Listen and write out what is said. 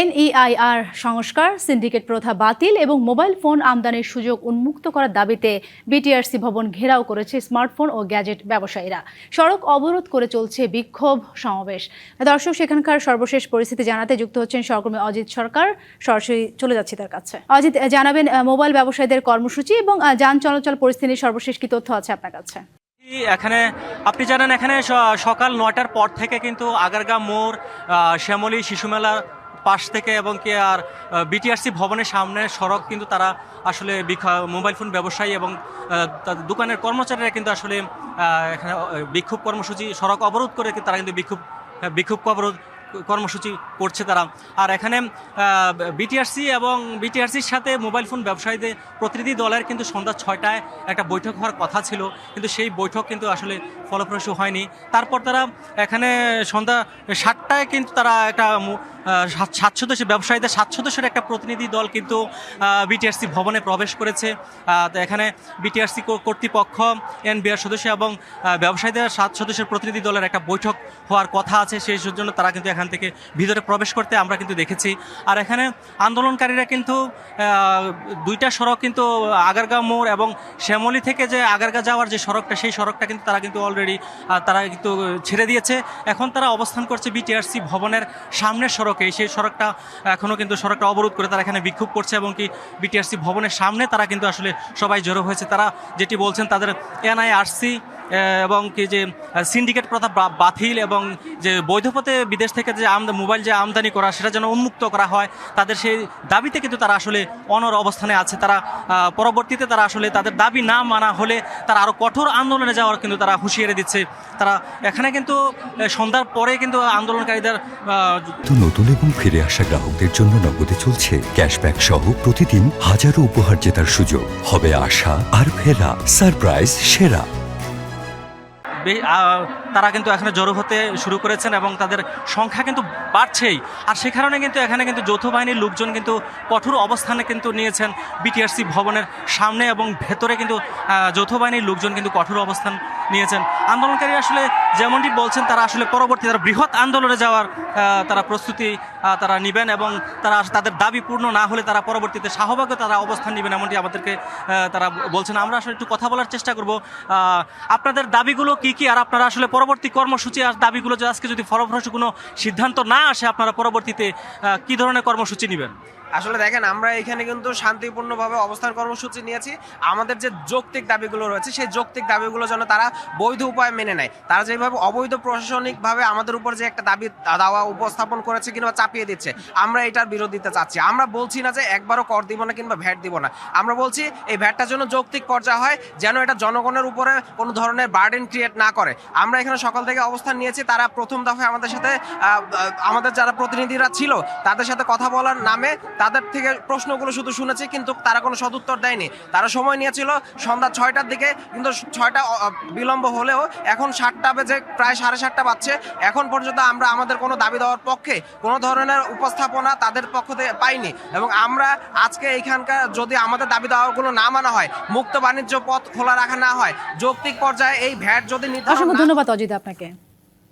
NEIR সংস্কার, syndicate প্রথা বাতিল এবং মোবাইল ফোন আমদানির সুযোগ উন্মুক্ত করার দাবিতে বিটিআরসি ভবন ঘেরাও করেছে স্মার্টফোন ও গ্যাজেট ব্যবসায়ীরা। সড়ক অবরোধ করে চলছে বিক্ষোভ সমাবেশ। দর্শক, সেখানকার সর্বশেষ পরিস্থিতি জানাতে যুক্ত হচ্ছেন সহকর্মী অজিত সরকার। সরাসরি চলে যাচ্ছি তার কাছে। অজিত, জানাবেন মোবাইল ব্যবসায়ীদের কর্মসূচি এবং যান চলাচল পরিস্থিতির সর্বশেষ কি তথ্য আছে আপনার কাছে? এখানে আপনি জানেন, এখানে সকাল 9টার পর থেকে কিন্তু আগারগাঁ মোড়, শ্যামলী শিশু মেলা পাশ থেকে এবং কি আর বিটিআরসি ভবনের সামনে সড়ক কিন্তু তারা আসলে মোবাইল ফোন ব্যবসায়ী এবং তাদের দোকানের কর্মচারীরা কিন্তু আসলে এখানে বিক্ষোভ কর্মসূচি, সড়ক অবরোধ করে তারা কিন্তু বিক্ষোভ কর্মসূচি করছে তারা। আর এখানে বিটিআরসির সাথে মোবাইল ফোন ব্যবসায়ীদের প্রতিনিধি দলের কিন্তু সন্ধ্যা 6টায় একটা বৈঠক হওয়ার কথা ছিল, কিন্তু সেই বৈঠক কিন্তু আসলে ফলপ্রসূ হয়নি। তারপর তারা এখানে সন্ধ্যা 7টায় কিন্তু তারা একটা 7 সদস্যের ব্যবসায়ীদের 7 সদস্যের একটা প্রতিনিধি দল কিন্তু বিটিআরসি ভবনে প্রবেশ করেছে। এখানে বিটিআরসি কর্তৃপক্ষ, এনবিআর সদস্য এবং ব্যবসায়ীদের 7 সদস্যের প্রতিনিধি দলের একটা বৈঠক হওয়ার কথা আছে, সেই জন্য তারা কিন্তু এখান থেকে ভিতরে প্রবেশ করতে আমরা কিন্তু দেখেছি। আর এখানে আন্দোলনকারীরা কিন্তু 2টা সড়ক কিন্তু আগারগাঁ মোড় এবং শ্যামলী থেকে যে আগারগাঁ যাওয়ার যে সড়কটা, সেই সড়কটা কিন্তু তারা কিন্তু অলরেডি তারা কিন্তু ছেড়ে দিয়েছে। এখন তারা অবস্থান করছে বিটিআরসি ভবনের সামনের সড়কে। সেই সড়কটা এখনও কিন্তু সড়কটা অবরোধ করে তারা এখানে বিক্ষোভ করছে এবং কি বিটিআরসি ভবনের সামনে তারা কিন্তু আসলে সবাই জড়ো হয়েছে। তারা যেটি বলছেন, তাদের এনআইআরসি এবং কি যে সিন্ডিকেট প্রথা বাতিল এবং যে বৈধ পথে বিদেশ থেকে যে মোবাইল যে আমদানি করা, সেটা যেন উন্মুক্ত করা হয়, তাদের সেই দাবিতে কিন্তু তারা আসলে অনড় অবস্থানে আছে। তারা পরবর্তীতে তারা আসলে তাদের দাবি না মানা হলে তারা আরও কঠোর আন্দোলনে যাওয়ার কিন্তু তারা হুঁশিয়ারি দিচ্ছে। তারা এখানে কিন্তু সন্ধ্যার পরে কিন্তু আন্দোলনকারীদের নতুন এবং ফিরে আসা গ্রাহকদের জন্য নগদে চলছে ক্যাশব্যাক সহ প্রতিদিন হাজারো উপহার জেতার সুযোগ। হবে আশা আর ফেরা, সারপ্রাইজ সেরা। তারা কিন্তু এখানে জড়ো হতে শুরু করেছেন এবং তাদের সংখ্যা কিন্তু বাড়ছেই। আর সে কারণে কিন্তু এখানে কিন্তু যৌথ বাহিনীর লোকজন কিন্তু কঠোর অবস্থানে কিন্তু নিয়েছেন বিটিআরসি ভবনের সামনে এবং ভেতরে কিন্তু যৌথ বাহিনীর লোকজন কিন্তু কঠোর অবস্থান নিয়েছেন। আন্দোলনকারী আসলে যেমনটি বলছেন, তারা আসলে পরবর্তী তারা বৃহৎ আন্দোলনে যাওয়ার তারা প্রস্তুতি তারা নেবেন এবং তারা তাদের দাবি পূর্ণ না হলে তারা পরবর্তীতে শাহবাগে তারা অবস্থান নেবেন, এমনটি আমাদেরকে তারা বলছেন। আমরা আসলে একটু কথা বলার চেষ্টা করব। আপনাদের দাবিগুলো কি কি, আর আপনারা আসলে পরবর্তী কর্মসূচি আর দাবিগুলো যে আজকে যদি ফলপ্রসূ কোনো সিদ্ধান্ত না আসে, আপনারা পরবর্তীতে কি ধরনের কর্মসূচি নেবেন? আসলে দেখেন, আমরা এখানে কিন্তু শান্তিপূর্ণভাবে অবস্থান কর্মসূচি নিয়েছি। আমাদের যে যৌক্তিক দাবিগুলো রয়েছে, সেই যৌক্তিক দাবিগুলো যেন তারা বৈধ উপায়ে মেনে নেয়। তারা যেভাবে অবৈধ প্রশাসনিকভাবে আমাদের উপর যে একটা দাবি দাওয়া উপস্থাপন করেছে কিংবা চাপিয়ে দিচ্ছে, আমরা এটার বিরোধিতা চাচ্ছি। আমরা বলছি না যে একবারও কর দিব না কিংবা ভ্যাট দিব না, আমরা বলছি এই ভ্যাটটার জন্য যৌক্তিক পর্যায়ে হয়, যেন এটা জনগণের উপরে কোনো ধরনের বার্ডেন ক্রিয়েট না করে। আমরা এখানে সকাল থেকে অবস্থান নিয়েছি। তারা প্রথম দফায় আমাদের সাথে, আমাদের যারা প্রতিনিধিরা ছিল তাদের সাথে কথা বলার নামে তাদের থেকে প্রশ্নগুলো শুধু শুনেছি, কিন্তু তারা কোনো সদুত্তর দেয়নি। তারা সময় নিয়েছিল সন্ধ্যা 6টার দিকে, কিন্তু 6টা বিলম্ব হলেও এখন 7টা বেজে প্রায় 7:30 বাজছে। এখন পর্যন্ত আমরা আমাদের কোনো দাবি দেওয়ার পক্ষে কোনো ধরনের উপস্থাপনা তাদের পক্ষ থেকে পাইনি। এবং আমরা আজকে এইখানকার যদি আমাদের দাবি দেওয়াগুলো না মানা হয়, মুক্ত বাণিজ্য পথ খোলা রাখা না হয়, যৌক্তিক পর্যায়ে এই ভ্যাট যদি অসংখ্য ধন্যবাদ অজিত আপনাকে।